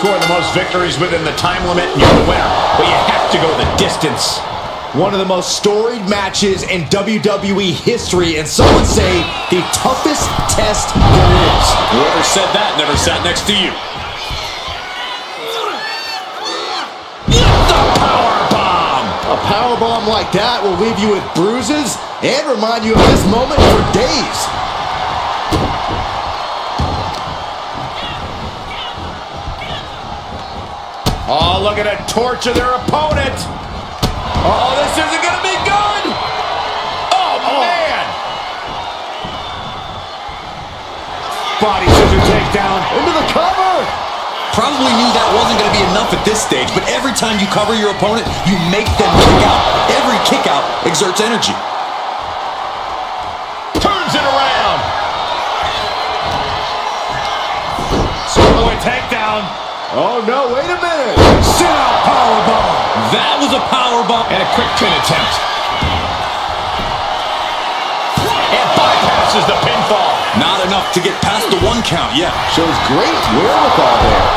score the most victories within the time limit, you're the winner. But you have to go the distance. One of the most storied matches in WWE history, and some would say the toughest test there is. Whoever said that never sat next to you. The powerbomb! A powerbomb like that will leave you with bruises and remind you of this moment for days. Oh, look at it torture their opponent. Oh, this isn't going to be good. Oh, man. Body scissor takedown Into the cover. Probably knew that wasn't going to be enough at this stage, but every time you cover your opponent, you make them kick out. Every kick out exerts energy. Turns it around. Solo takedown. Oh, no, wait a minute. Sit-out powerbomb. That was a powerbomb. And a quick pin attempt. And bypasses the pinfall. Not enough to get past the 1 count, yeah. Shows great wherewithal there.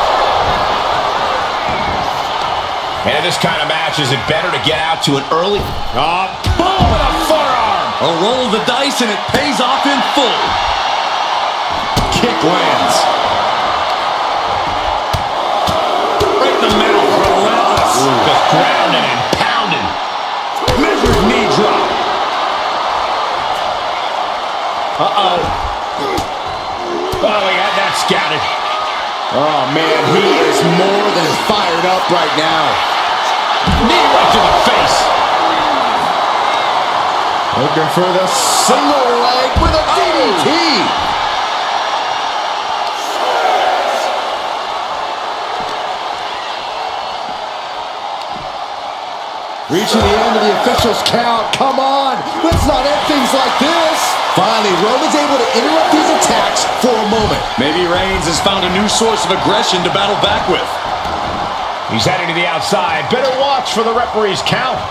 And in this kind of match, is it better to get out to an early... Oh, boom, and a forearm. A roll of the dice, and it pays off in full. Kick lands. Right in the middle, relentless. Just grounding and pounding. Measured knee drop. Uh-oh. Oh, we got that scouted. Oh, man, he is more than fired up right now. Knee right to the face. Looking for the single leg with a DDT. Reaching the end of the official's count. Come on, let's not end things like this. Finally, Roman's able to interrupt these attacks for a moment. Maybe Reigns has found a new source of aggression to battle back with. He's heading to the outside. Better watch for the referee's count.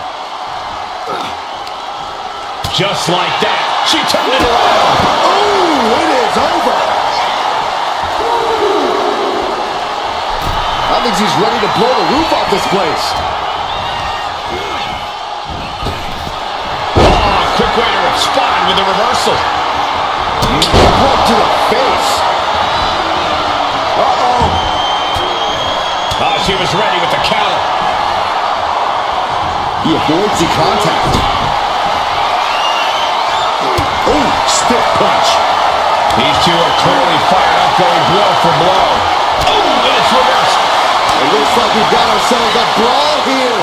Just like that. She turned it around. Oh, it is over. I think she's ready to blow the roof off this place. Quick way to respond with a reversal. Right to the face. Uh-oh. Oh, she was ready with the counter. He avoids the contact. Oh, stiff punch. These two are clearly fired up, going blow for blow. Oh, and it's reversed. It looks like we've got ourselves a brawl here.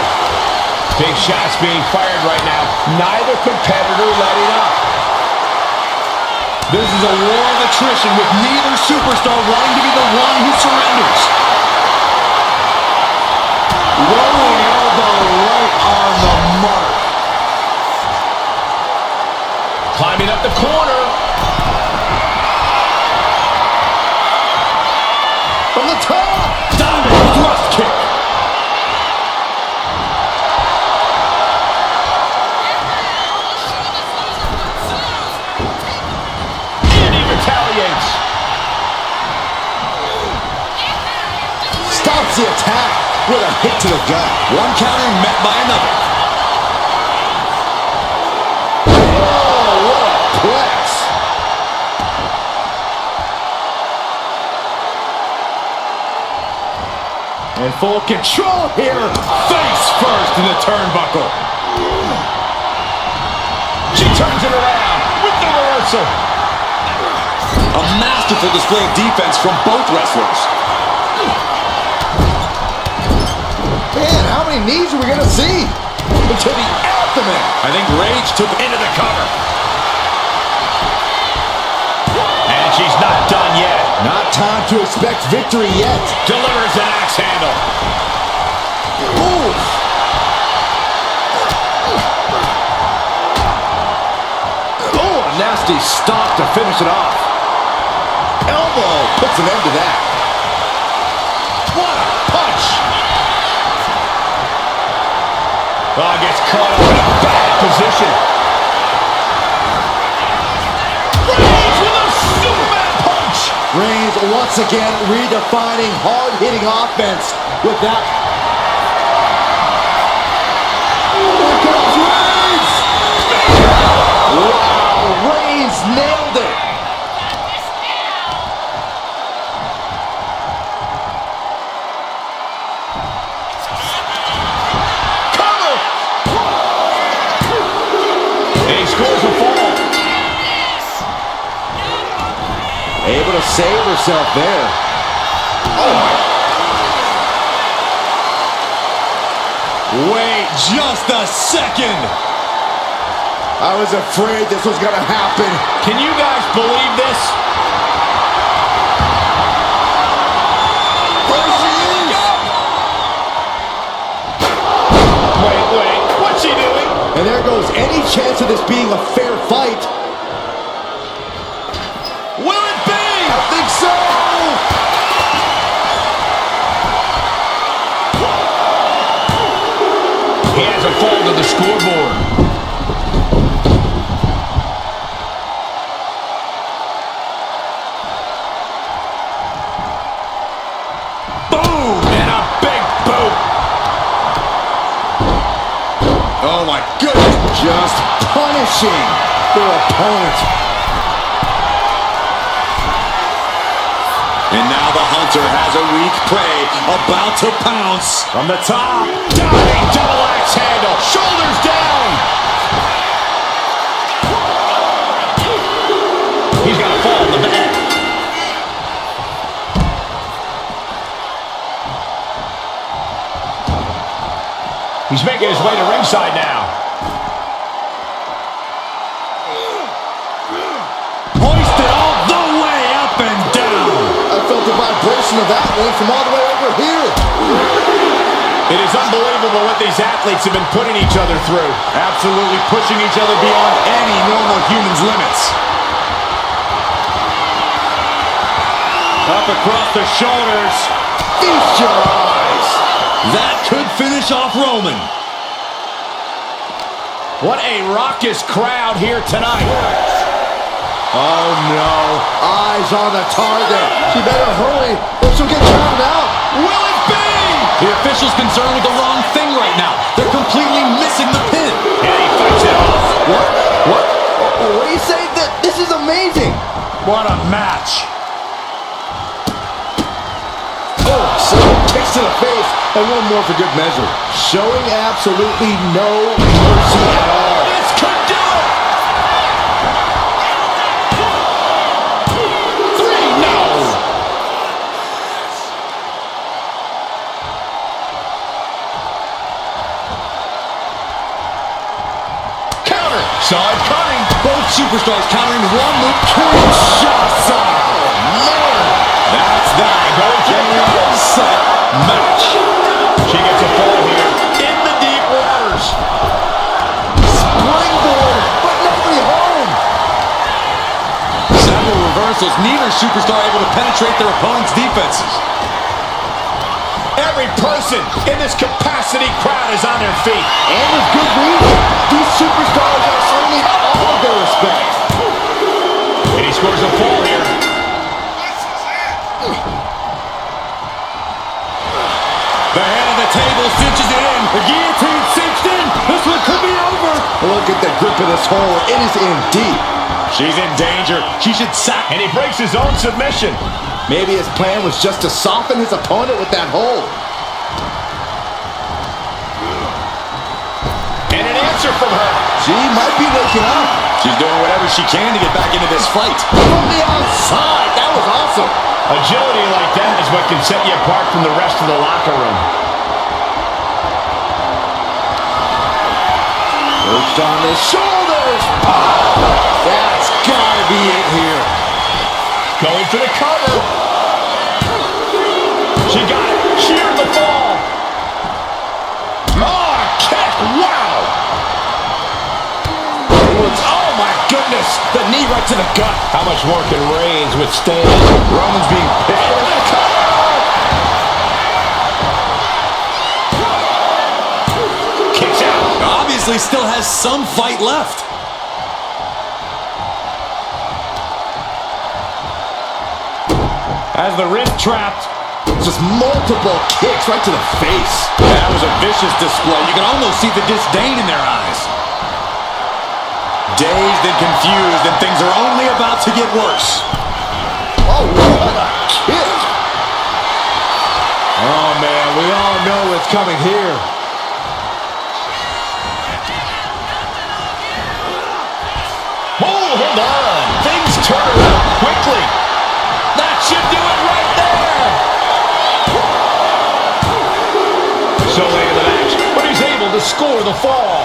Big shots being fired right now. Neither competitor letting up. This is a war of attrition with neither superstar wanting to be the one who surrenders. Rolling elbow right on the mark. Climbing up the corner. From the top. Diving thrust kick. Stops the attack with a hit to the gut. One counter met by another. Oh, what a plex. In full control here. Face first in the turnbuckle. She turns it around with the reversal. A masterful display of defense from both wrestlers. Man, how many knees are we going to see? To the abdomen. I think Rage took Into the cover. And she's not done yet. Not time to expect victory yet. Delivers an axe handle. Ooh. Oh, a nasty stomp to finish it off. Elbow puts an end to that. What a punch. Oh, gets caught up in a bad position. Reigns with a Superman punch. Reigns once again redefining hard-hitting offense with that. Here comes Reigns! Wow, Reigns nailed it! Cover! And he scores a fall. Able to save herself there. Oh my. Wait just a second. I was afraid this was gonna happen. Can you guys believe this? There she is! Wait, what's she doing? And there goes any chance of this being a fair fight. Will it be? I think so! He has a fall to the scoreboard. Boom! And a big boot. Oh my goodness. Just punishing their opponent. And now the hunter has a weak prey about to pounce. From the top. Diving double axe handle. Shoulders down. He's got a fall in the back. He's making his way to ringside now. Hoisted all the way up and down. I felt the vibration of that one from all the way over here. It is unbelievable what these athletes have been putting each other through. Absolutely pushing each other beyond any normal human's limits. Up across the shoulders. Feast your eyes. That could finish off Roman. What a raucous crowd here tonight. Oh no. Eyes on the target. She better hurry or she'll get drowned out. Will it be? The official's concerned with the wrong thing right now. They're completely missing the pin. And he fights it off. What do you say? This is amazing. What a match. Oh, so kicks to the face. And one more for good measure. Showing absolutely no mercy at all. This could do it. 3, no. Counter. Saw it coming. Both superstars countering one move. Kinshasa. Man. That's that. Game, set, match. She gets a fall here in the deep waters. Springboard, but nobody home. Several reversals. Neither superstar able to penetrate their opponent's defenses. Every person in this capacity crowd is on their feet. And with good reason. These superstars are earning all of their respect. And he scores a fall here. The head of the table cinches it in. The guillotine cinched in. This one could be over. Look at the grip of this hold. It is in deep. She's in danger. She should sack. And he breaks his own submission. Maybe his plan was just to soften his opponent with that hold. And an answer from her. She might be waking up. She's doing whatever she can to get back into this fight. From the outside. That was awesome. Agility like that is what can set you apart from the rest of the locker room. Perched on the shoulders. Oh, that's gotta be it here. Going for the cover. She got it. Sheared the fall. Oh, kick. Wow. Oh, my goodness. The knee right to the gut. How much more can Reigns withstand? Roman's being picked. Kicks out. Obviously still has some fight left. Has the wrist trapped. Just multiple kicks right to the face. That was a vicious display. You can almost see the disdain in their eyes. Dazed and confused, and things are only about to get worse. Oh, what a kick. Oh, man, we all know what's coming here. Oh, hold on. Things turn around quickly. That should do it right there. So late in the match, but he's able to score the fall.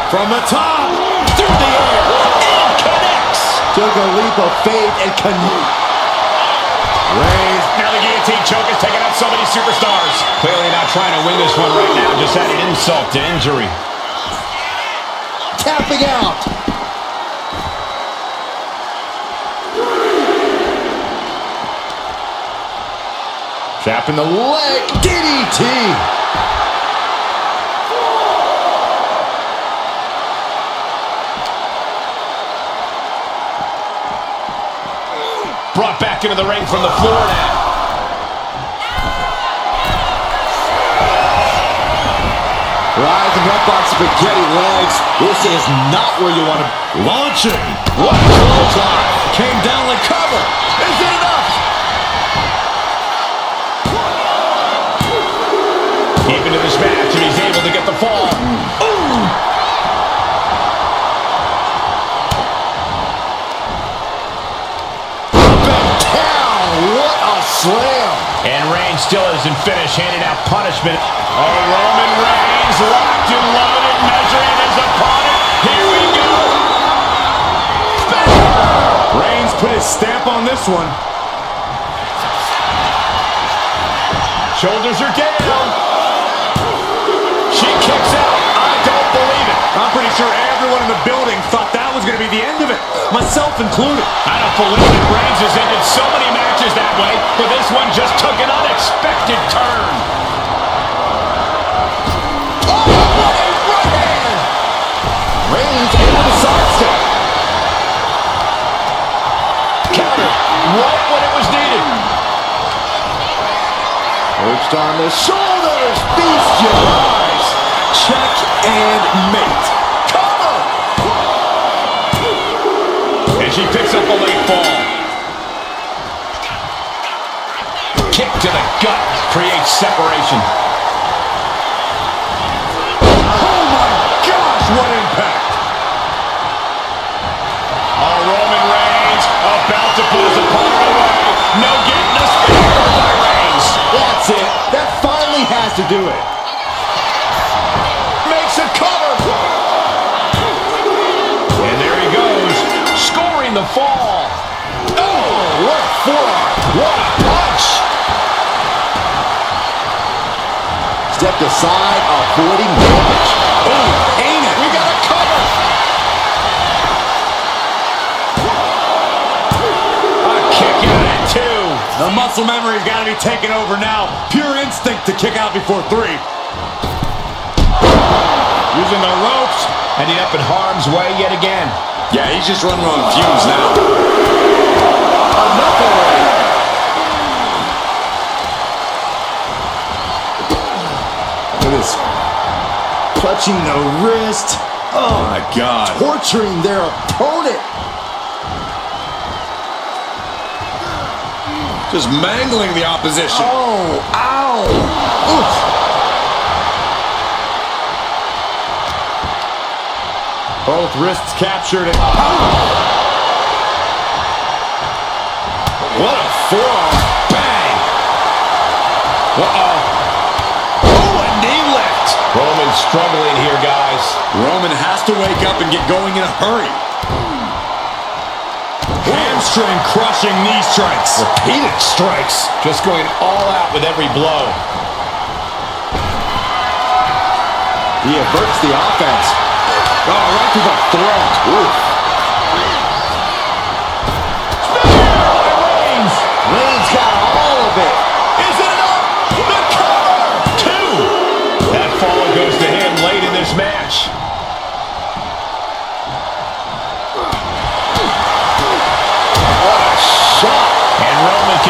From the top, through the air, and connects. Took a leap of faith and connect. Reigns, now the guillotine choke is taking out so many superstars. Clearly not trying to win this one right now, just adding insult to injury. Tapping out. Trapping the leg. DDT. Brought back into the ring from the floor now. Rising up on spaghetti legs. This is not where you want to... Launching. What a clothesline. Came down like cover. Is it enough? Deep into this match, and he's able to get the fall. Ooh. What a slam. And Reigns still isn't finished, handing out punishment. Oh, Roman Reigns locked and loaded, measuring his opponent. Here we go. Reigns put his stamp on this one. Shoulders are down. She kicks out. I don't believe it. I'm pretty sure everyone in the building thought that was going to be the end of it, myself included. I don't believe it. Reigns has ended so many matches that way, but this one just took an unexpected turn. Oh, what a right hand. Reigns able to sidestep. Counter right when it was needed. Perched on the shoulders. Feast your eyes. Check and mate. Cover. And she picks up a late fall. Kick to the gut creates separation. Oh my gosh, what impact. Oh, Roman Reigns about to put his opponent away. No getting a spear by Reigns. That's it. That finally has to do it. Makes a cover. And there he goes, scoring the fall. Oh, what a forearm. What a punch. Stepped aside, avoiding damage. Oh, ain't it? We got a cover. A kick out at two. The muscle memory's got to be taken over now. Pure instinct to kick out before three. Using the ropes, ending up in harm's way yet again. Yeah, he's just running on fumes now. Another one. Look at this. Clutching the wrist. Oh my God. Torturing their opponent. Just mangling the opposition. Oh, ow. Oof. Both wrists captured. And what a forearm. Bang. Uh-oh. Oh, a knee lift. Roman's struggling here, guys. Roman has to wake up and get going in a hurry. Hamstring crushing knee strikes. Repeated strikes. Just going all out with every blow. He averts the offense. Oh, right to the throat. Oof. Reigns. Reigns got all of it. Is it enough? The cover. Two. That fall goes to him late in this match.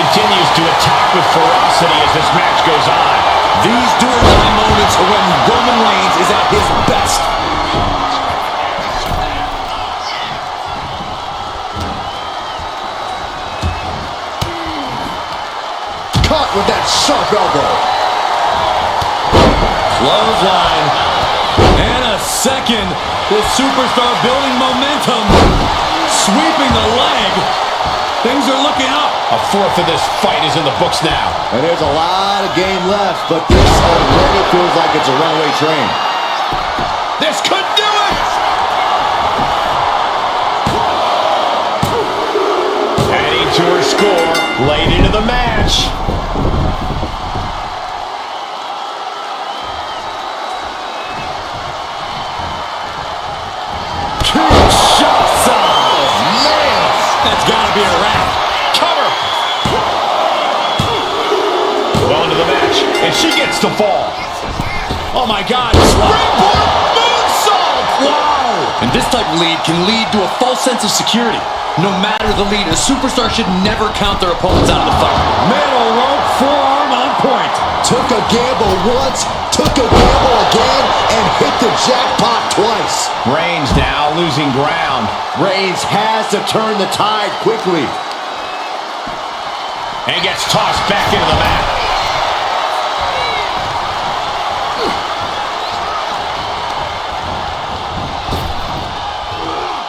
continues to attack with ferocity as this match goes on. These do-or-die moments are when Roman Reigns is at his best. Caught with that sharp elbow. Clothesline. And a second. The superstar building momentum. Sweeping the leg. Things are looking up. A fourth of this fight is in the books now. And there's a lot of game left, but this already feels like it's a runaway train. This could do it! Adding to her score, late into the match. That's got to be a wrap. Cover! Well into the match, and she gets to fall. Oh my God. Springboard moonsault! Wow. And this type of lead can lead to a false sense of security. No matter the lead, a superstar should never count their opponents out of the fight. Middle rope forearm on point. Took a gamble once, took a gamble again, and hit the jackpot twice. Reigns now losing ground. Reigns has to turn the tide quickly. And gets tossed back into the mat.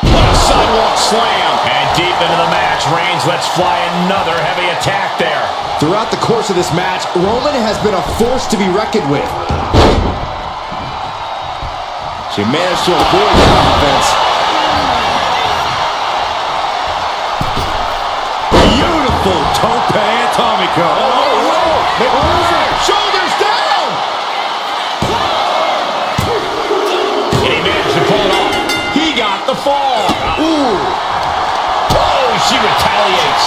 What a sidewalk slam. And deep into the match, Reigns lets fly another heavy attack there. Throughout the course of this match, Roman has been a force to be reckoned with. She managed to avoid that offense. Beautiful tope atomico. Shoulders down! And he managed to pull it off. He got the fall. Ooh! Oh, she retaliates.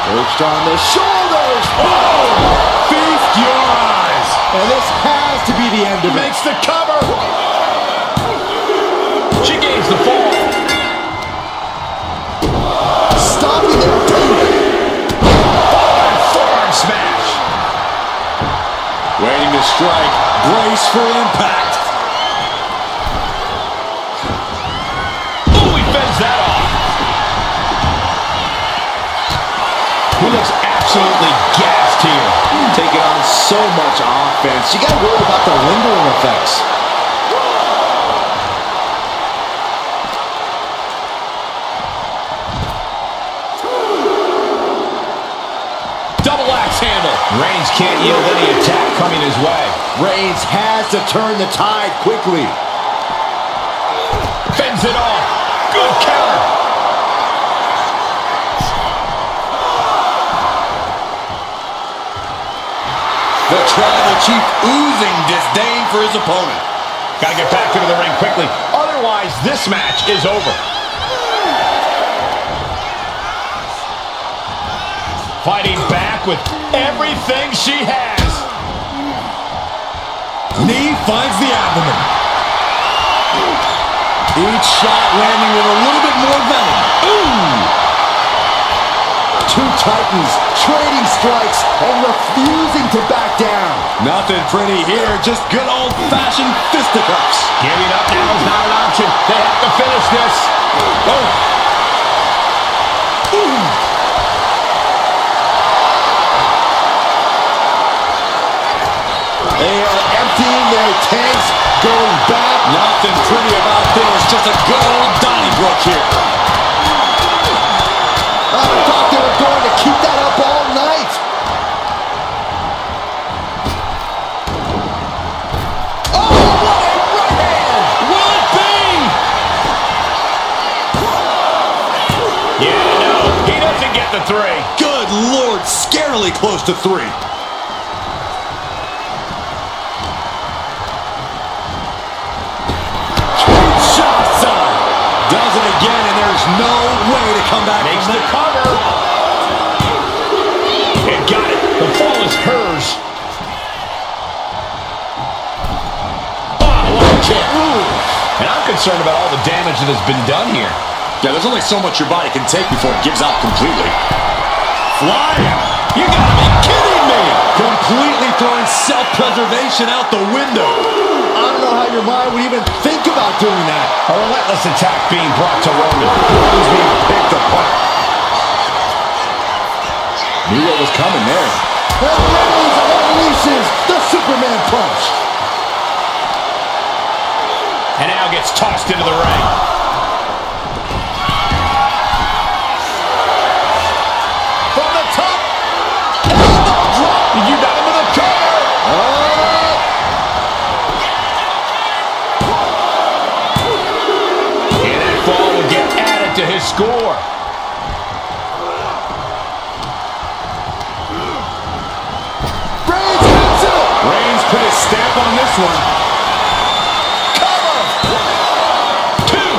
Perched on the shoulders! Oh, feast your eyes. And this has to be the end of it. Makes the cover. She gains the fall. Stopping their opponent. Forearm smash. Waiting to strike. Brace for impact. Oh, he fends that off. He looks absolutely gassed here. Taking on so much offense. You got to worry about the lingering effects. Double axe handle. Reigns can't yield any attack coming his way. Reigns has to turn the tide quickly. Fends it off. Good counter. The tribal chief oozing disdain for his opponent. Got to get back into the ring quickly. Otherwise, this match is over. Fighting back with everything she has. Knee finds the abdomen. Each shot landing with a little bit more venom. Ooh! Two titans trading strikes and refusing to back down. Nothing pretty here, just good old-fashioned fisticuffs. Giving up now is not an option. They have to finish this. Oh! Ooh! They are emptying their tanks, going back. Nothing pretty about this, just a good old Donnybrook here. I thought they were going to keep that up all night. Oh, what a right hand! Will it be? Yeah, no, he doesn't get the three. Good Lord, scarily close to 3. Does it again, and there's no way to come back. Makes from the that. cover. And got it. The fall is hers. Oh, what a kick. And I'm concerned about all the damage that has been done here. Yeah, there's only so much your body can take before it gives out completely. Flying! You gotta be kidding me! Completely throwing self-preservation out the window. I don't know how your mind would even think about doing that. A relentless attack being brought to Roman. He's being picked apart. Knew what was coming there. And Reigns unleashes the Superman punch. And now gets tossed into the ring. From the top. Elbow drop. You got him with a cover. And that fall will get added to his score. Reigns hits it. Reigns put his stamp on this one. Cover. Two.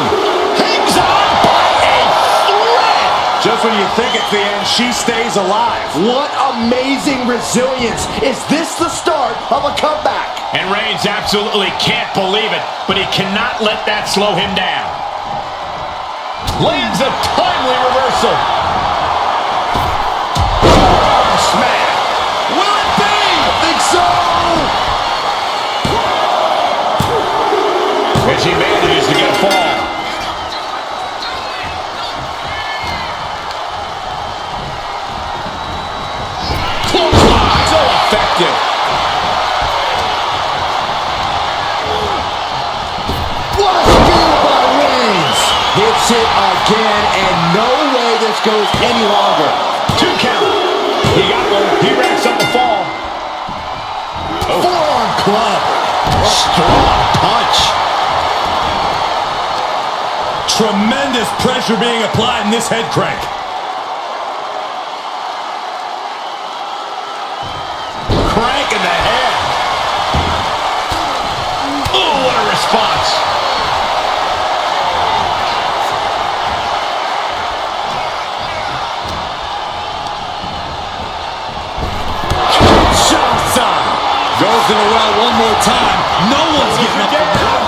Hangs on by a thread. Just when you think it's the end, she stays alive. What amazing resilience. Is this the start of a comeback? And Reigns absolutely can't believe it, but he cannot let that slow him down. Lands a timely reversal. Arm smash. Will it be? I think so. And she manages to get a fall. Clothesline, so effective. What a spear by Reigns. Hits it again, and no way this goes any longer. 2 count. He got one. He racks up the fall. Forearm club. Strong punch. Tremendous pressure being applied in this head crank. Crank in the head. Oh, what a response. Kinshasa goes to the well one more time. No one's getting up from that.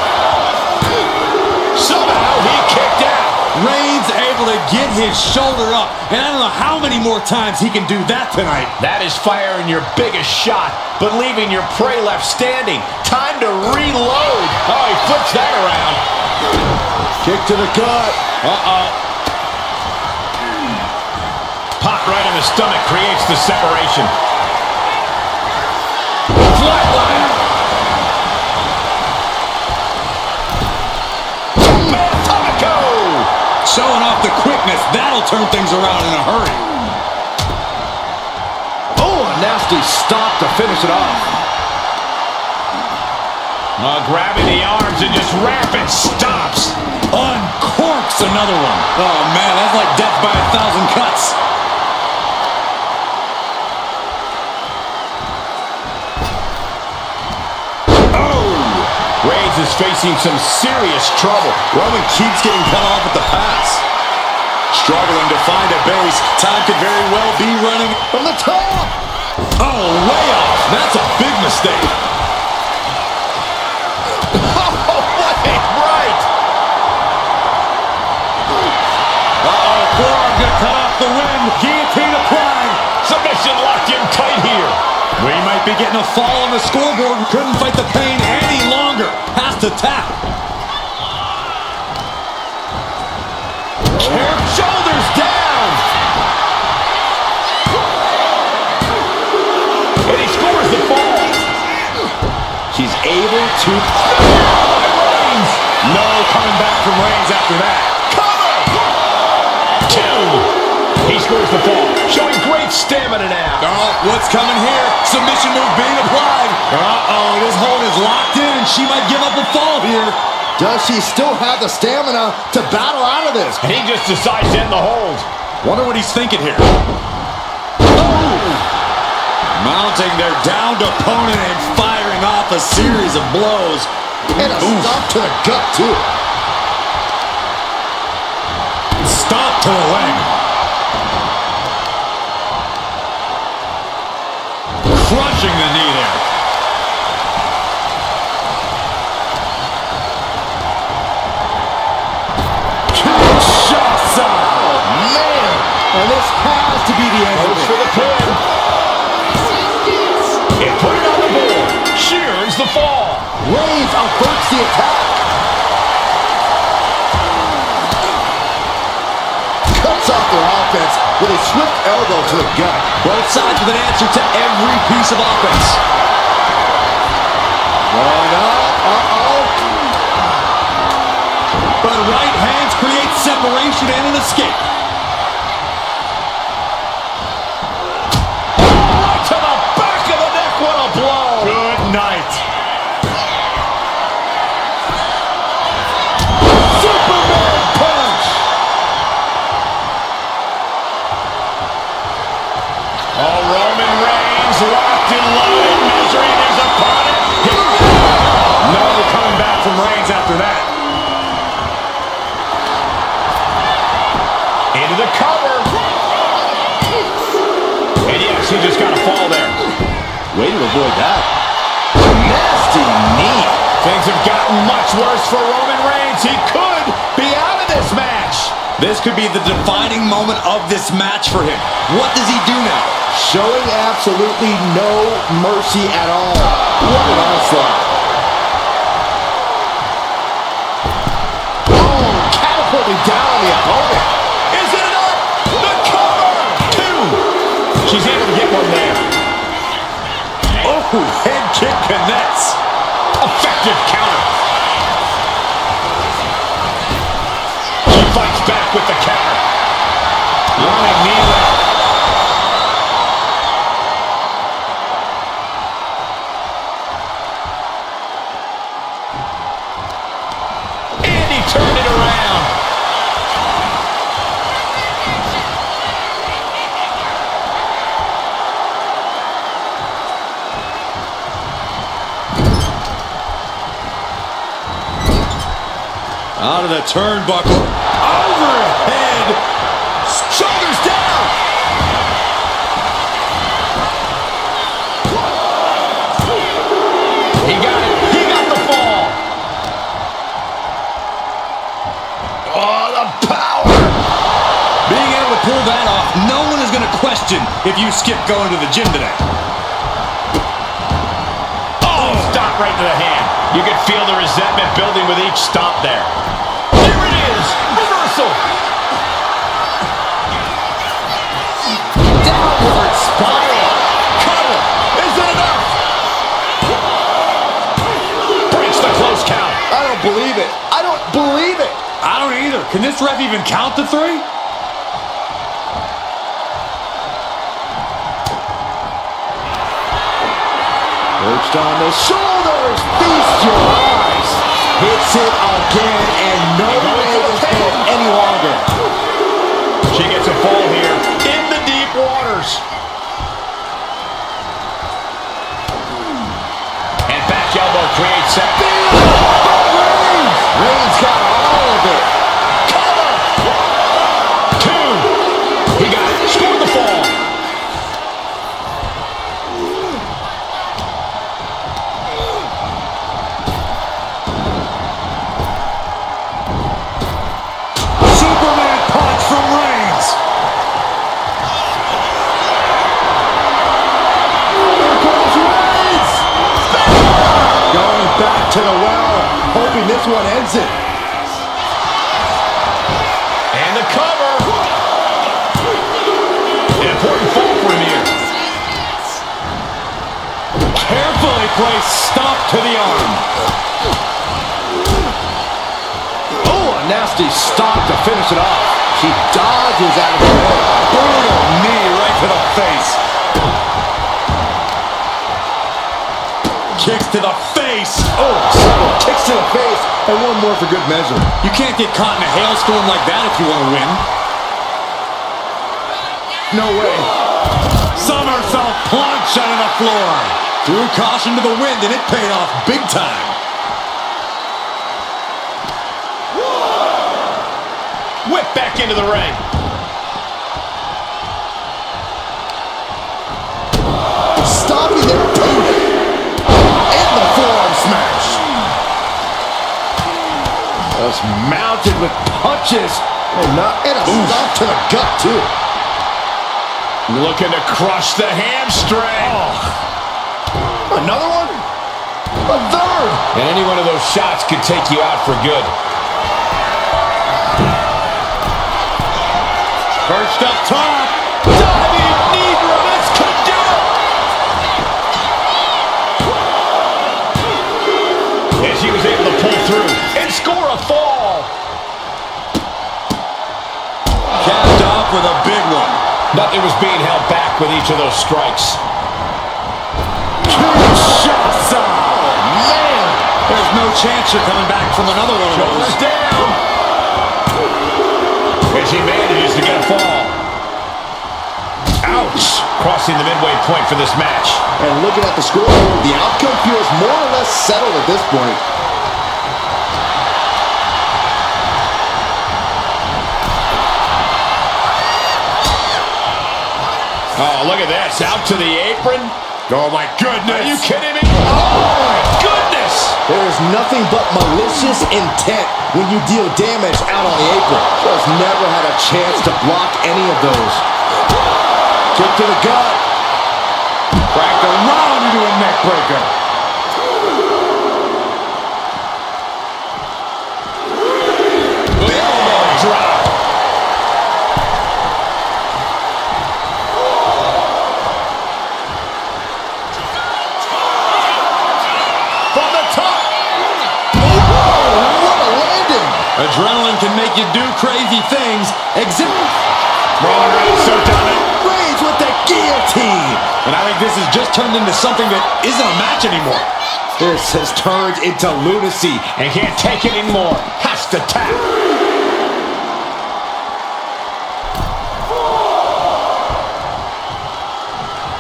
Somehow he kicked out. Reigns able to get his shoulder up, and I don't know how many more times he can do that tonight. That is firing your biggest shot, but leaving your prey left standing. Time to reload. Oh, he flips that around. Kick to the gut. Uh-oh. Pop right in the stomach creates the separation. Flatliner. Atomico. Showing off the quickness, that'll turn things around in a hurry. Oh, a nasty stop to finish it off. Grabbing the arms and just rapid stops. Uncorks another one. Oh, man, that's like death by 1,000 cuts. Reigns is facing some serious trouble. Roman keeps getting cut off at the pass. Struggling to find a base. Time could very well be running From the top. Oh, way off. That's a big mistake. What a right. Forearm gonna cut off the wind. Guillotine applied. Submission locked in tight here. We might be getting a fall on the scoreboard. Couldn't fight the pain any longer. Has to tap. Shoulders down. And he scores the fall. She's able to. Reigns. No coming back from Reigns after that. Cover. 2. He scores the fall. Showing great stamina now. Oh, what's coming here? Submission move being applied. Uh-oh, this hold is locked in. She might give up a fall here. Does she still have the stamina to battle out of this? And he just decides to end the hold. Wonder what he's thinking here. Mounting their downed opponent and firing off a series of blows. And a stop to the gut, too. Stop to the leg. Crushing the knee there. Shot. has to be the end of Goes it. for the pin. And put it on the board. Shears the fall. Reigns averts the attack. Cuts off their offense with a swift elbow to the gut. Both sides with an answer to every piece of offense. One up. Uh-oh. But right hands create separation and an escape. Right to the back of the neck. What a blow. Good night. Superman punch. Oh, Roman Reigns locked and loaded, measuring his opponent. No coming back from Reigns after that. Into the cover. And yes, he just got a fall there. Way to avoid that. Nasty knee. Things have gotten much worse for Roman Reigns. He could be out of this match. This could be the defining moment of this match for him. What does he do now? Showing absolutely no mercy at all. What an onslaught. Oh, catapulting down on the opponent. Is it enough? The cover. 2. She's able to get one there. Oh, head kick connects. Effective counter. She fights back with the counter. Running knee lift. And he turned it around. Out of the turnbuckle. Overhead. Shoulders down. He got it. He got the fall. Oh, the power. Being able to pull that off, no one is going to question if you skip going to the gym today. Oh, stop right to the hand. You could feel the resentment building with each stomp there. Here it is. Reversal. Downward spiral. Cover. Is it enough? Breaks the close count. I don't believe it. I don't believe it. I don't either. Can this ref even count to 3? Perched on the shoulders. Feast your eyes. Hits it again, and no way is it any longer. She gets a fall here in the deep waters. And back elbow creates that. Reigns got all of it. Cover. 2. He got it. Scored the fall. Superman punch from Reigns. Here comes Reigns. Going back to the well, hoping this one ends it. And the cover. An important fall for him here. Carefully placed stomp to the arm. Oh, a nasty stop to finish it off. She dodges out of the way. Brutal knee right to the face. Kicks to the face. Oh, several kicks to the face, and one more for good measure. You can't get caught in a hailstorm like that if you want to win. No way. Somersault plunge onto the floor. Threw caution to the wind, and it paid off big time. Whip back into the ring. Stopping their opponent. In the forearm smash. Just mounted with punches. And a stop to the gut, too. Looking to crush the hamstring. Oh. Another one? A third! And any one of those shots could take you out for good. First up top. Diving knee drop. This could do it. As he was able to pull through and score a fall. Capped off with a big one. Nothing was being held back with each of those strikes. Kinshasa! Man! There's no chance you're coming back from another one of those. Down. As he manages to get a fall. Ouch! Crossing the midway point for this match. And looking at the scoreboard, the outcome feels more or less settled at this point. Oh, look at this. Out to the apron. Oh, my goodness. Are you kidding me? Oh, my goodness. There is nothing but malicious intent when you deal damage out on the apron. Just never had a chance to block any of those. Kick to the gut. Cracked around into a neck breaker. Elbow drop. From the top. Oh, what a landing. Adrenaline can make you do crazy things. Roman Reigns so dominant. Reigns with the guillotine. And I think this has just turned into something that isn't a match anymore. This has turned into lunacy. And can't take it anymore. Has to tap.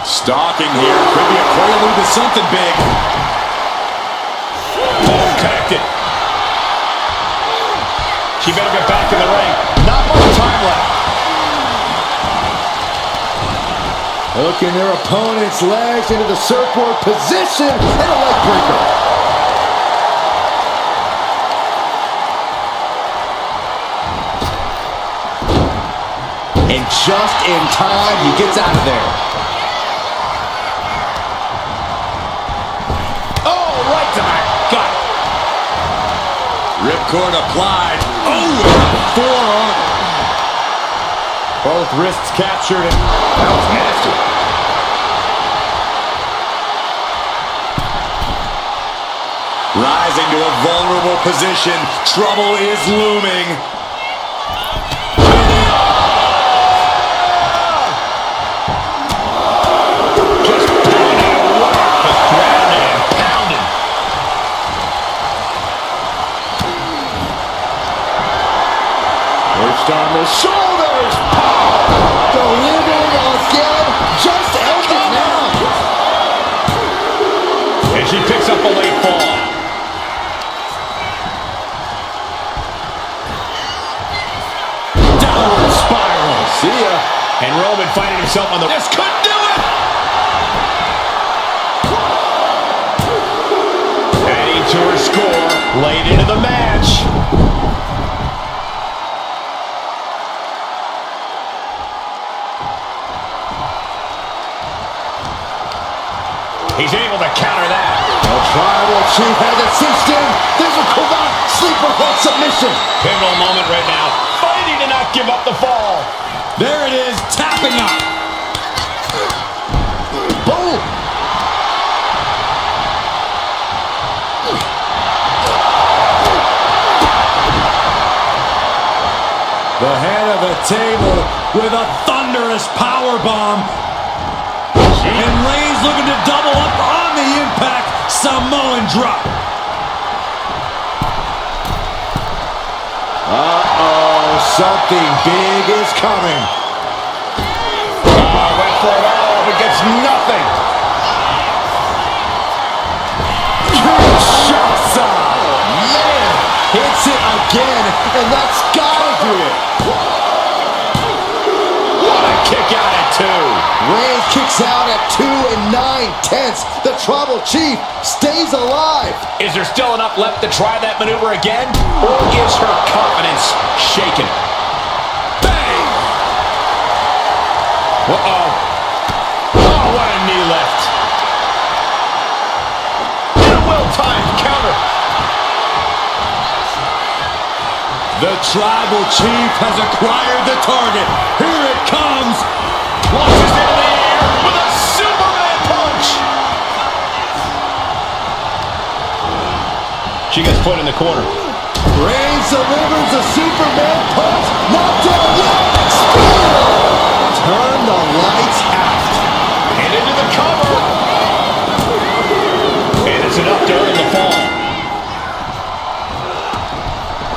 Stalking here. Could be a prelude to something big. Connected. She better get back in the ring. Not much time left. Hooking their opponent's legs into the surfboard position and a leg breaker. And just in time, he gets out of there. Oh, right to the gut. Ripcord applied. Oh, forearm. Both wrists captured. And That was nasty. rising to a vulnerable position. Trouble is looming. Just pounding away. Grounding and pounding. Perched on the shoulders. Delivering again. Just ended now. And she picks up a late fall. Downward spiral. See ya. And Roman finding himself on the... This could do it! Adding to her score late into the match. He's able to counter that. The tribal chief has it cinched in. There's a Kovac sleeper hold submission. Pivotal moment right now. Fighting to not give up the fall. There it is, tapping out. Boom. The head of the table with a thunderous powerbomb. And Reigns looking to double up on the impact. Samoan drop. Uh-oh, something big is coming. Went for it all, but gets nothing. Kinshasa. Man, hits it again, and that's gotta do it. What a kick out at 2. Reigns kicks out at 2 9/10. The tribal chief stays alive. Is there still enough left to try that maneuver again? Or is her confidence shaken? Bang! Uh-oh. Oh, what a knee lift. And a well-timed counter. The Tribal Chief has acquired the target. Here it comes. Launches into the air with a Superman punch. She gets put in the corner. Reigns delivers a Superman punch. Not down yet. Spear. Turn the lights out. And into the cover. And it's enough to earn the fall.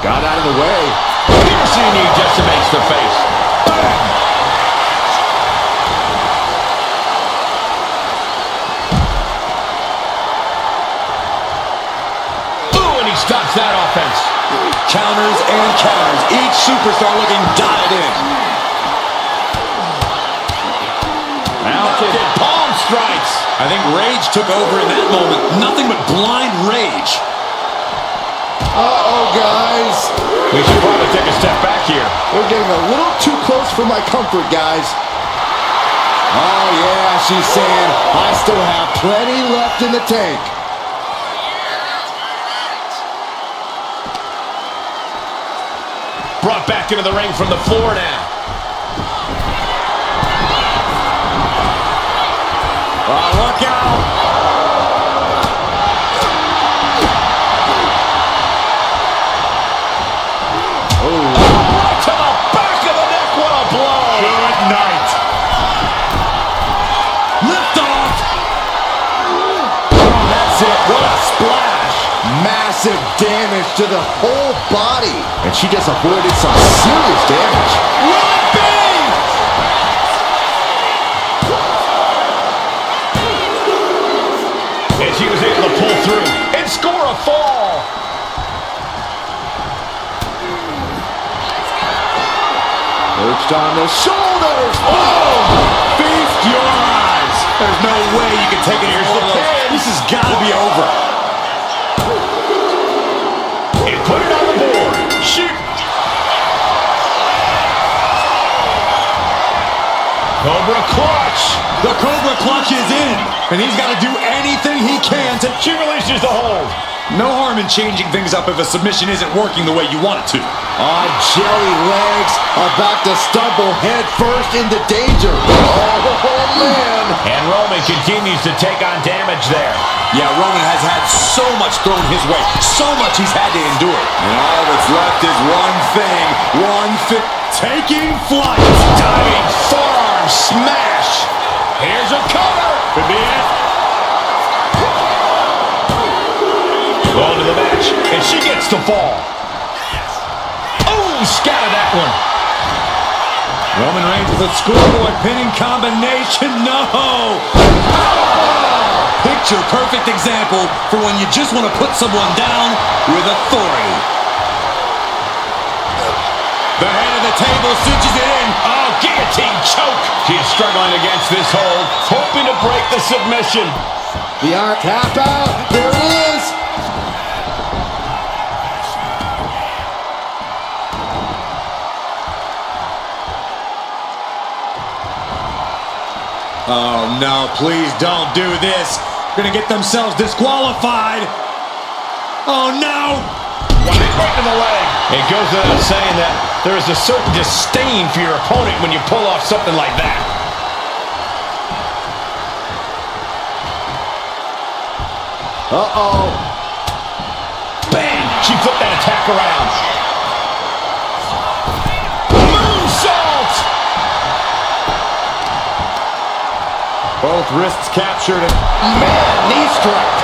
Got out of the way. Piercing knee decimates the face. Bam! Ooh, and he stops that offense. Counters and counters. Each superstar looking dialed in. Mounted palm strikes. I think rage took over in that moment. Nothing but blind rage. Uh-oh, guys. We should probably take a step back here. We're getting a little too close for my comfort, guys. Oh, yeah, she's saying, I still have plenty left in the tank. Brought back into the ring from the floor now. Oh, look out. Right to the back of the neck. What a blow. Good night. Lift off. Oh, that's it. What a splash. Massive damage to the whole body. And she just avoided some serious damage. Will it be? And she was able to pull through and score a fall. Perched on the shoulders. Oh! Feast your eyes. There's no way you can take it. Here's the pin. This has got to be over. And put it on the board. Shoot. Cobra clutch. The Cobra clutch is in, and he's got to do anything he can to... She releases the hold. No harm in changing things up if a submission isn't working the way you want it to. On jelly legs, about to stumble head first into danger. Oh, man. And Roman continues to take on damage there. Yeah, Roman has had so much thrown his way, so much he's had to endure. And all that's left is one thing, taking flight. Diving forearm smash. Here's a cover. Could be it. Going to the match, and she gets the fall. Oh, scattered that one. Roman Reigns with a scoreboard pinning combination. No! Picture perfect example for when you just want to put someone down with authority. The head of the table cinches it in. Oh, guillotine choke. She's struggling against this hold, hoping to break the submission. The arm tap out. There it is. Oh, no, please don't do this. Gonna get themselves disqualified. Oh, no. Right to the leg. It goes without saying that there is a certain disdain for your opponent when you pull off something like that. Uh-oh. Bang! She flipped that attack around. Moonsault! Both wrists captured. Man, knee strike.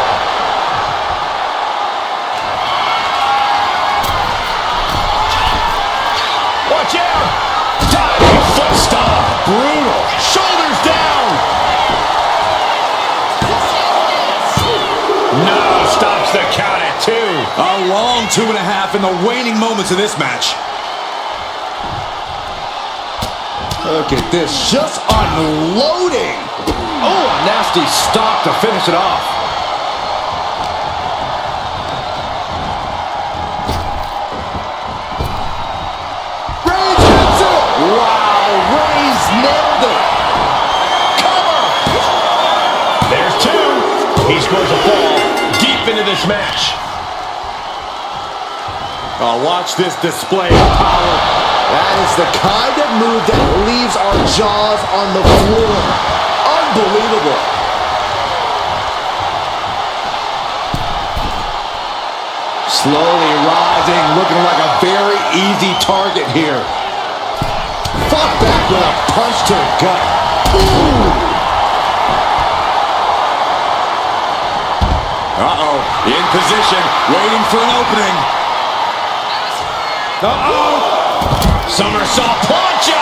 Watch out! Diving foot stomp. Brutal. Shoulders down. No, stops the count at 2. A long 2.5 in the waning moments of this match. Look at this, just unloading. Oh, a nasty stop to finish it off. Reigns hits it. Wow, Reigns nailed it. He scores a fall deep into this match. Oh, watch this display of power. That is the kind of move that leaves our jaws on the floor. Unbelievable. Slowly rising, looking like a very easy target here. Fought back with a punch to the gut. Ooh. Uh-oh, in position, waiting for an opening. Uh-oh! Somersault plancha!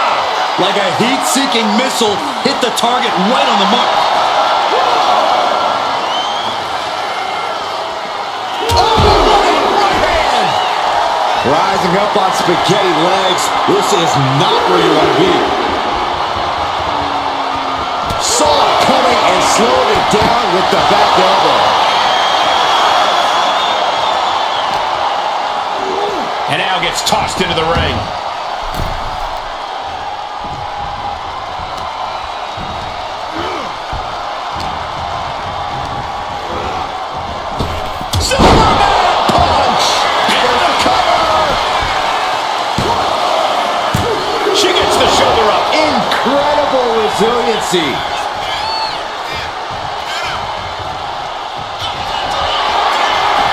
Like a heat-seeking missile, hit the target right on the mark. Rising up on spaghetti legs. This is not where you want to be. Saw it coming and slowed it down with the back elbow. And now gets tossed into the ring. Resiliency.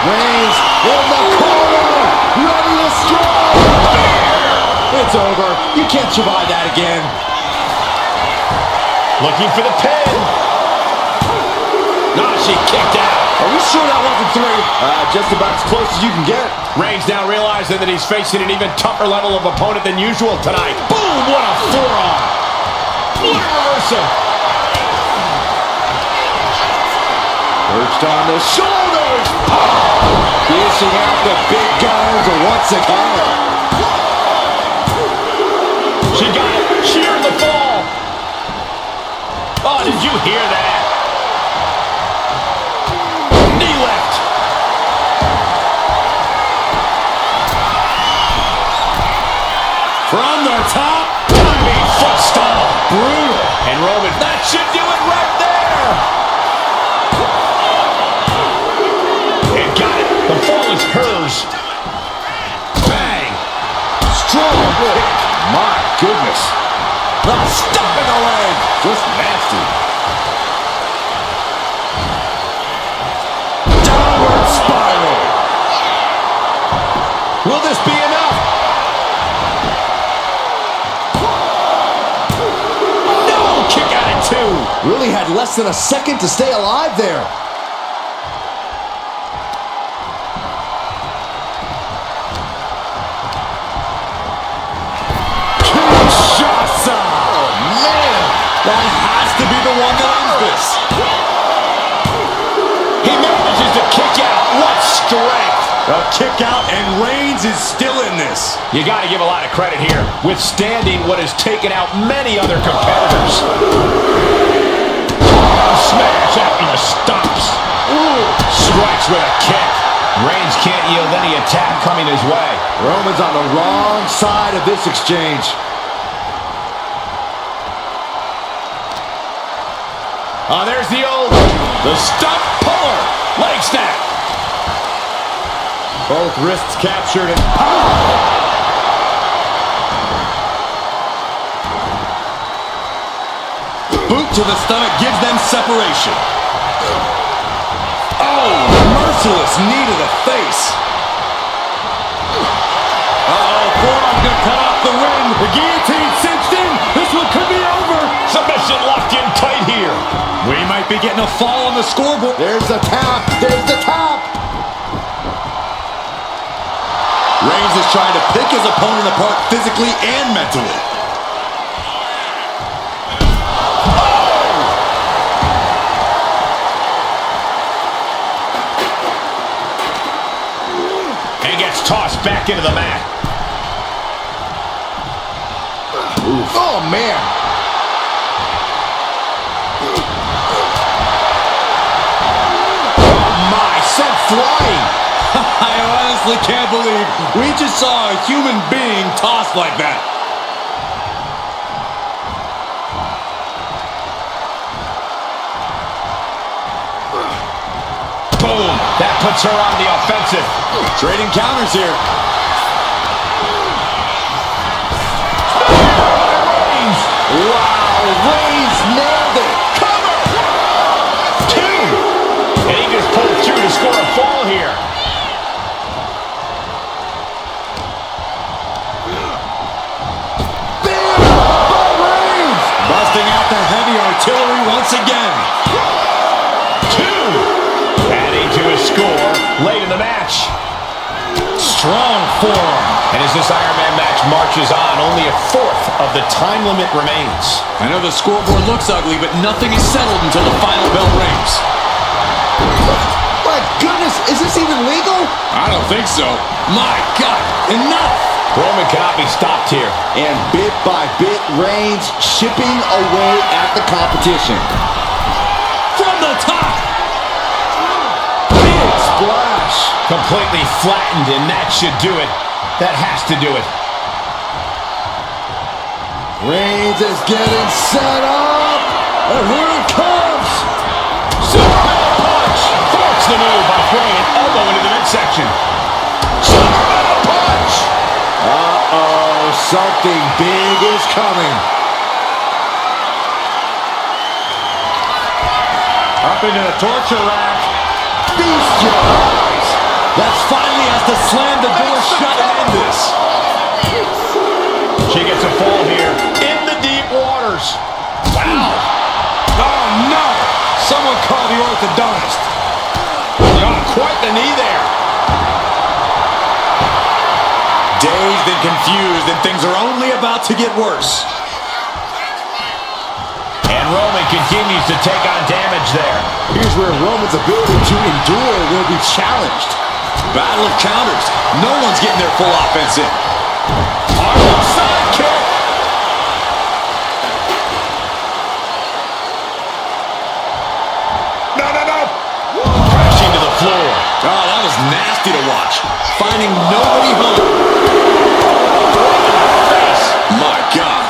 Reigns in the corner, ready to strike. It's over. You can't survive that again. Looking for the pin. No, she kicked out. Are we sure that wasn't three? Just about as close as you can get. Reigns now realizing that he's facing an even tougher level of opponent than usual tonight. Boom! What a forearm. Reversal. Perched on the shoulders. Dishing out the big guns once again. She got it. Sheared the fall. Oh, did you hear that? Knee lift. From the top. Diving foot stomp. Brutal. And Roman, that should do it right there. And got it. The fall is hers. Bang. Strong kick. My goodness. Stop in the leg. Just nasty. Downward spiral. Will this be enough? No! Kick out at two. Really had less than a second to stay alive there. That has to be the one that ends this. He manages to kick out. What strength. A kick out, and Reigns is still in this. You got to give a lot of credit here, withstanding what has taken out many other competitors. Smash after the stops. Ooh. Strikes with a kick. Reigns can't yield any attack coming his way. Roman's on the wrong side of this exchange. Oh, there's the stump puller. Leg snap. Both wrists captured and boot to the stomach gives them separation. Oh, merciless knee to the face. Uh-oh, forearm gonna cut off the wind. The guillotine cinched in. This one could be over. Submission locked in tight here. We might be getting a fall on the scoreboard. there's the tap. There's the tap. Reigns is trying to pick his opponent apart physically and mentally. And gets tossed back into the mat. Oof. Oh, man. Sent flying. I honestly can't believe we just saw a human being tossed like that. Boom. That puts her on the offensive. Trading counters here. Wow, Reigns nailed it. Cover! 2. And he just pulled through to score a fall here. Bam! By Reigns! Busting out the heavy artillery once again. 2. Adding to his score late in the match. Strong forearm. And as this Iron Man match marches on, only a fourth of the time limit remains. I know the scoreboard looks ugly, but nothing is settled until the final bell rings. My goodness, is this even legal? I don't think so. My God, enough! Roman cannot be stopped here. And bit by bit, Reigns chipping away at the competition. From the top! Big splash. Completely flattened, and that should do it. That has to do it. Reigns is getting set up. And here it comes. Superman punch. Forks the move by throwing an elbow into the midsection. Superman punch. Uh-oh, something big is coming. Up into the torture rack. Feast your eyes. That's finally has to slam the door shut and end this. She gets a fall here in the deep waters. Wow. Oh, no! Someone call the orthodontist. Got quite the knee there. Dazed and confused, and things are only about to get worse. And Roman continues to take on damage there. Here's where Roman's ability to endure will be challenged. Battle of counters. No one's getting their full offense in. Arnold sidekick. No. Crashing to the floor. Oh, that was nasty to watch. Finding nobody home. Face. My God.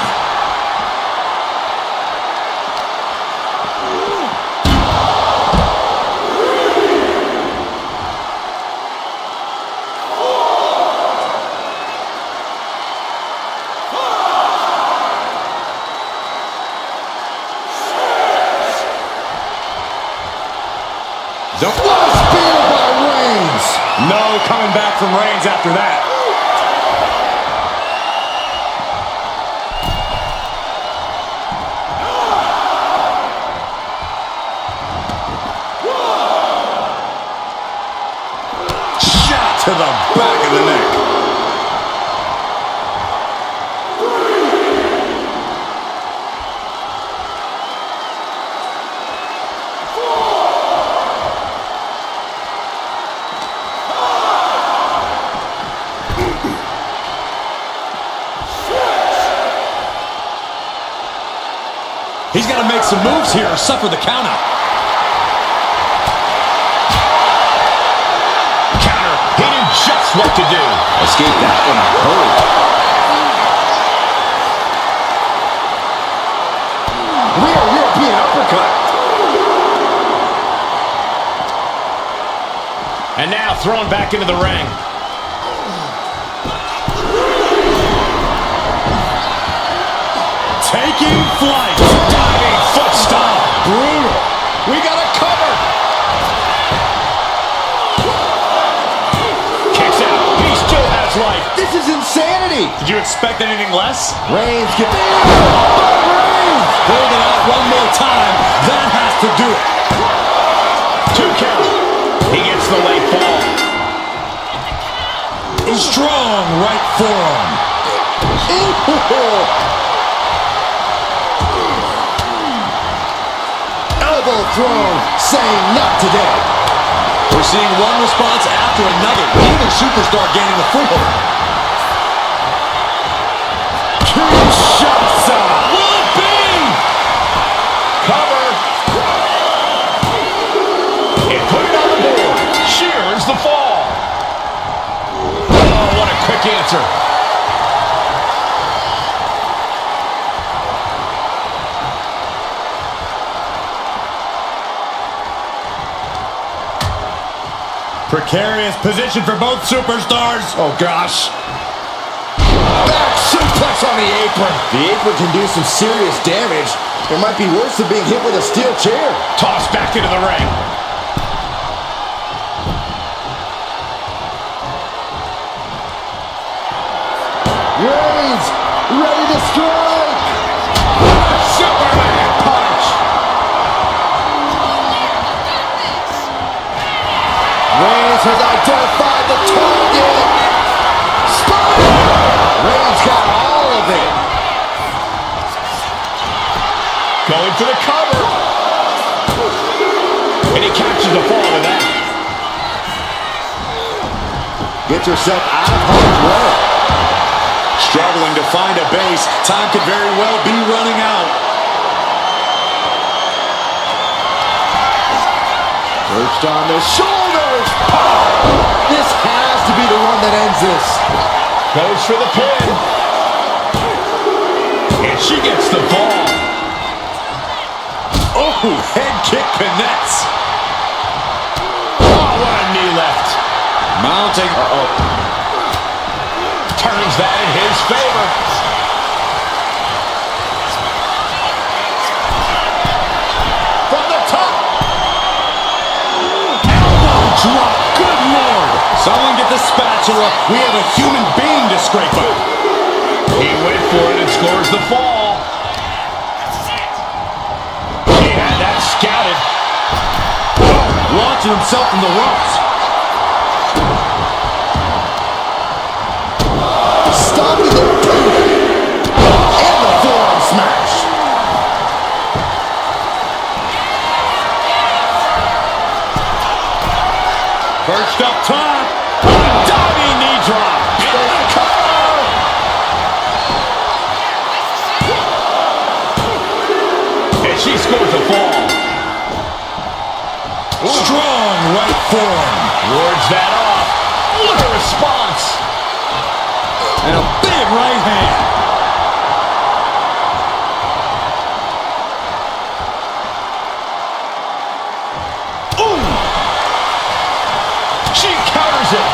The spear by Reigns. No coming back from Reigns after that. Shot to the back of the neck. He's got to make some moves here or suffer the countout. Counter. He knew just what to do. Escape that in a hurry. Real European uppercut. And now thrown back into the ring. Taking flight. Diving foot stomp. Brutal. We got a cover. Kicks out. He still has life. This is insanity. Did you expect anything less? Reigns get Reigns. Hold it out one more time. That has to do it. 2 count. He gets the late fall. A strong right forearm. Elbow thrown, saying not today. We're seeing one response after another. Neither superstar gaining a foothold. Two shots out. Will it be? Cover. And put it on the board. She earns the fall. Oh, what a quick answer. Precarious position for both superstars. Oh, gosh. Back suplex on the apron. The apron can do some serious damage. It might be worse than being hit with a steel chair. Tossed back into the ring. Reigns, ready to strike. Superman punch. Reigns has identified the target. Spider! Reigns got all of it. Going for the cover. And he catches the fall to that. Get yourself out of harm's way. Struggling to find a base. Time could very well be running out. Perched on the shoulders. This has to be the one that ends this. Goes for the pin. And she gets the fall. Oh, head kick connects. Oh, what a knee left. Mounting. Turns that in his favor. From the top. Elbow drop. Good Lord. Someone get the spatula. We have a human being to scrape up. He went for it and scores the fall. He had that scouted. Launching himself from the ropes. Stopping the boot. And the forearm smash. Perched up top. Diving knee drop. There's the cover. And she scores the fall. Strong right forearm. Wards that off. What a response. And a big right hand. Ooh. She counters it.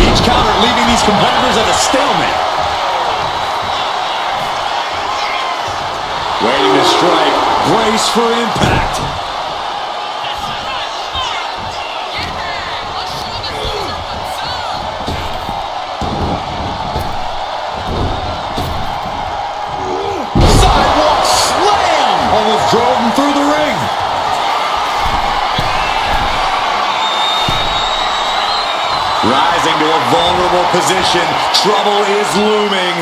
Each counter leaving these competitors at a stalemate. Waiting to strike. Brace for impact. Sidewalk slam. Almost drove him through the ring. Rising to a vulnerable position. Trouble is looming.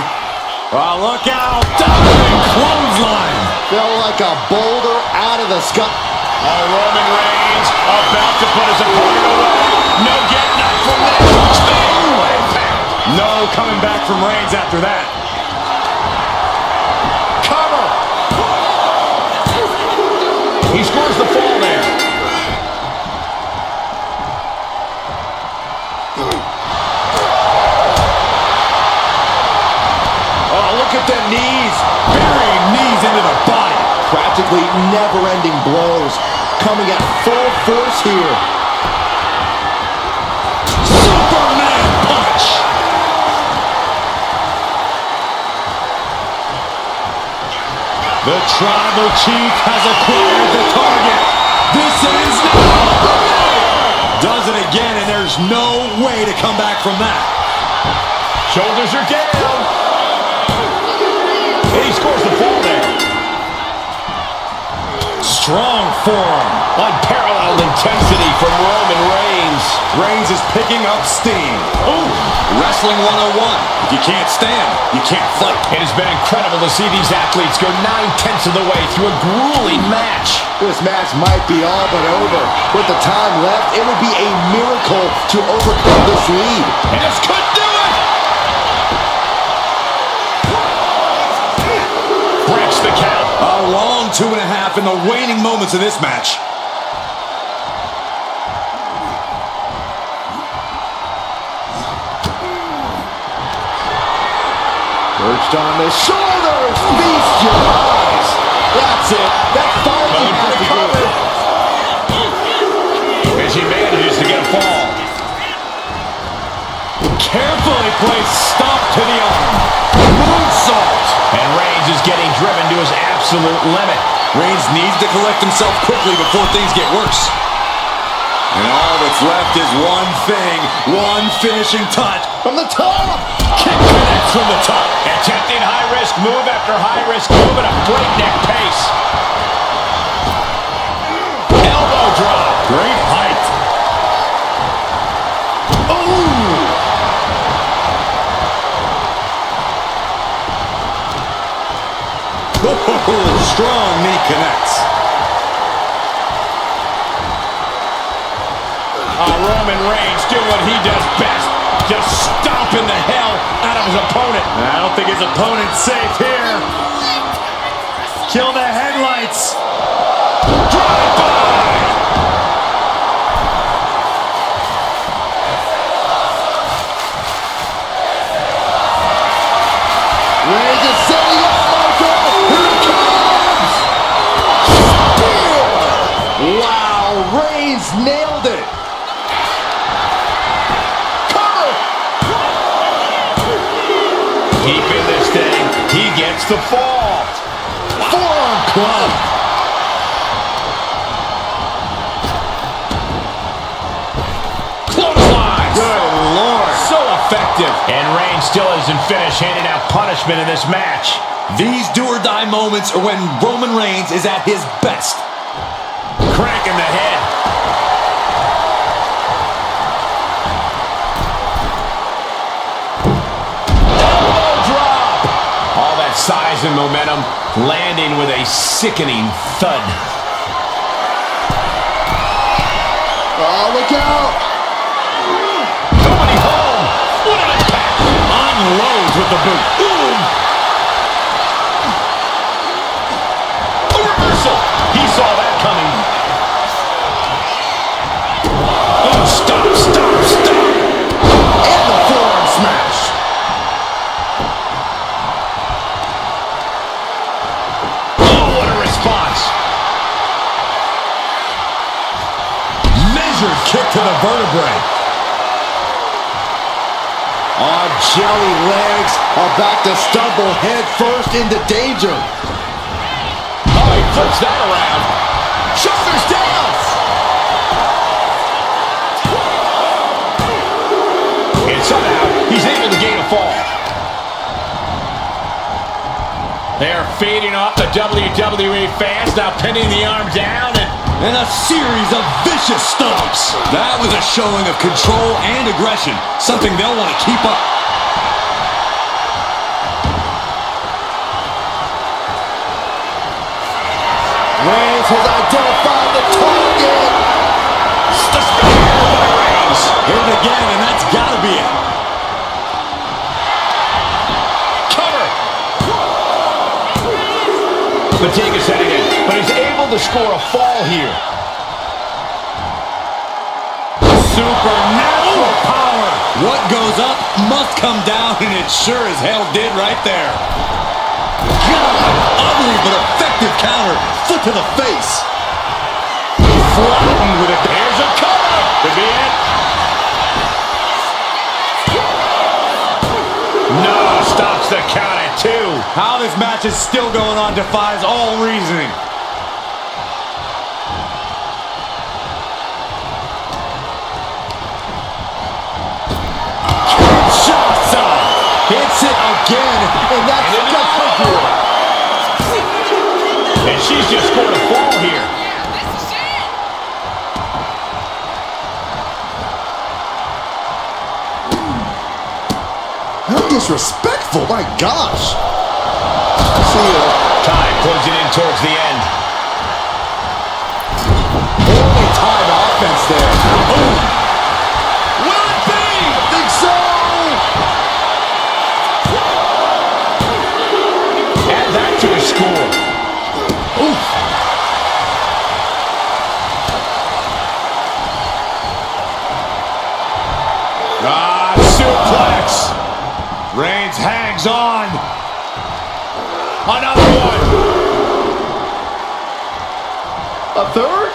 Oh, look out. Diving clothesline. Fell like a boulder out of the sky. Roman Reigns about to put his opponent away. No getting up from there. Big impact. No coming back from Reigns after that. Cover. He scores the fall there. Oh, look at the knees. Burying knees into the body. Practically never-ending blows. Coming at full force here. Superman punch. The tribal chief has acquired the target. This ends now. Does it again, and there's no way to come back from that. Shoulders are down. And he scores the fall there. Strong forearm. Unparalleled intensity from Roman Reigns. Reigns is picking up steam. Ooh. Wrestling 101. If you can't stand, you can't fight. It has been incredible to see these athletes go 9/10 of the way through a grueling match. This match might be all but over. With the time left, it would be a miracle to overcome this lead. And this could do it. Breaks the count. A long 2.5 in the waning moments of this match. Perched on the shoulders. Feast your eyes. That's it. That finally Going for has the to do cover. it. Carefully placed stomp to the arm. Moonsault. And Reigns is getting driven to his absolute limit. Reigns needs to collect himself quickly before things get worse. And all that's left is one thing, one finishing touch. From the top. Kick connects from the top. Attempting high-risk move after high-risk move at a breakneck pace. Elbow drop. Great height. Oh, strong knee connects. Roman Reigns doing what he does best. Just stomping the hell out of his opponent. I don't think his opponent's safe here. Kill the headlights. Drive-by. Reigns is setting up, Michael. Here it comes. Spear. Wow, Reigns nailed it. Cover. Keeping this thing. He gets the fall. Forearm club. Clothesline. Good Lord. So effective. And Reigns still isn't finished handing out punishment in this match. These do-or-die moments are when Roman Reigns is at his best. Cranking the head. Elbow drop. All that size and momentum landing with a sickening thud. Oh, look out. Going home. What an impact. Unloads with the boot. Boom. A reversal. He saw that coming. Oh, stop, stop, stop. And the forearm smash. Oh, what a response. Measured kick to the vertebrae. Our jelly legs are back to stumble head first into danger. Oh, he flips that around. Shoulders down. And somehow, he's able to gain a fall. They're feeding off the WWE fans, now pinning the arm down And a series of vicious stomps. That was a showing of control and aggression, something they'll want to keep up. Reigns has identified the target. The spear by Reigns. Hit it again, and that's got to be it. Cover. Fatigue's setting in, but he's able to score a fall here. Supernatural power. What goes up must come down, and it sure as hell did right there. God, ugly but effective counter. Foot to the face. Flattened with it. Here's a cover. Could be it. No, stops the count at 2. How this match is still going on defies all reasoning. Kinshasa hits it again, and that's got to do it. And she's just scored a fall here. How disrespectful, my gosh. See ya. Time closing in towards the end. Only time offense there. Will it be? Think so. Add that to his score. Oof. Suplex. Reigns hangs on. Another one. A third?